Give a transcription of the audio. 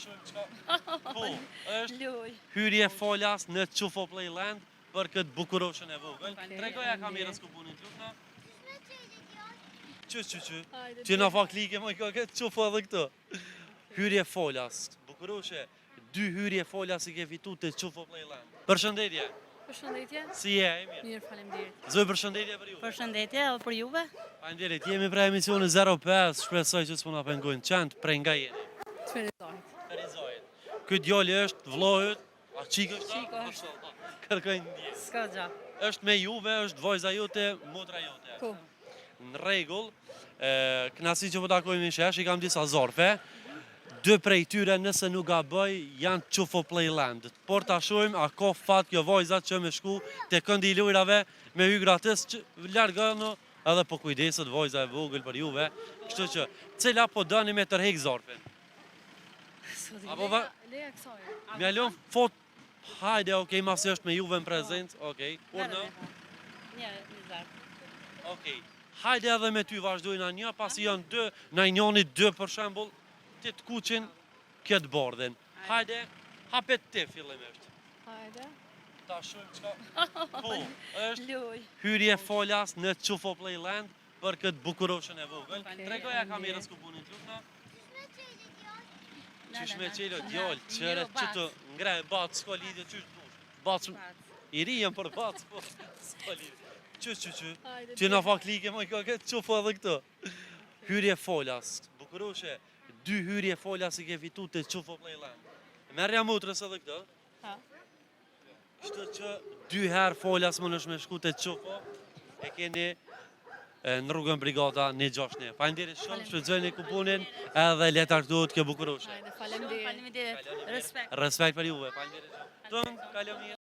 shumë çka. Po, është hyrje falas në Çufo Playland për këtë bukuroshën e vogël. Tregoja kamerës ku punin lutem. Çu. Që na fa klike më këtë Çufo edhe këtu. Hyrje falas, bukuroshe. 2 hyrje falas i ke fitu të Çufo Playland. Përshëndetje. Përshëndetje. Si je, e mirë? Mirë, faleminderit. Zoj përshëndetje për ju. Përshëndetje edhe për juve. Faleminderit, jemi pra emisioni 05, shpresoj që s'po na pengojnë qend, prej nga jeni. Ferizajt. Ferizajt. Ky djali është vllohët, a çik është? Çik është. Kërkojnë ndjes. S'ka gjë. Është me juve, është vajza jote, motra jote. Po. Në rregull, kënaqësi që po takojmë në shesh, i kam disa zorfe. 2 prej tyre nëse nuk gaboj janë Çufo Playland. Por ta shohim a ka fat kjo vajza që me shku te këndi i lojrave me hy gratis largano edhe po kujdeset vajza e vogël për juve. Kështu që cila po doni me tërheq zorfin? Apo leja kësaj. më lëm fot. Hajde, okay, masi është me juve në prezent. Okay. Urna. Një zar. Okay. Hajde edhe me ty vazhdojna një, pasi janë 2, na njëni 2 për shembull. Ti të kuqin këtë bordhin. Hajde, hapet ti fillimisht. Hajde. Ta shumë çka. Po, është Loj. hyrje falas në Çufo Playland për këtë bukuroshën e vogël. Tregoja kamerës ku punin lutem. Qysh me qelo djallë, qëre qëtu ngre batë s'ka lidhje, qysh dush. Batë i rijem për batë, po s'ka lidhje. Qysh. Që na fa klike më ka këtë Çufo edhe këtu. Hyrje falas, bukuroshe. 2 hyrje falas i ke fitu të Çufo Playland. Merja motrës edhe këtë? Ha. Kështu që 2 herë falas më nësh me shku të Çufo, e keni në rrugën Brigata 169. Faleminderit shumë, shfrytëzojeni kuponin edhe letartohet kjo bukuroshe. Hajde, faleminderit. Faleminderit. Respekt. Respekt për juve, faleminderit. Ton, kaloj mirë.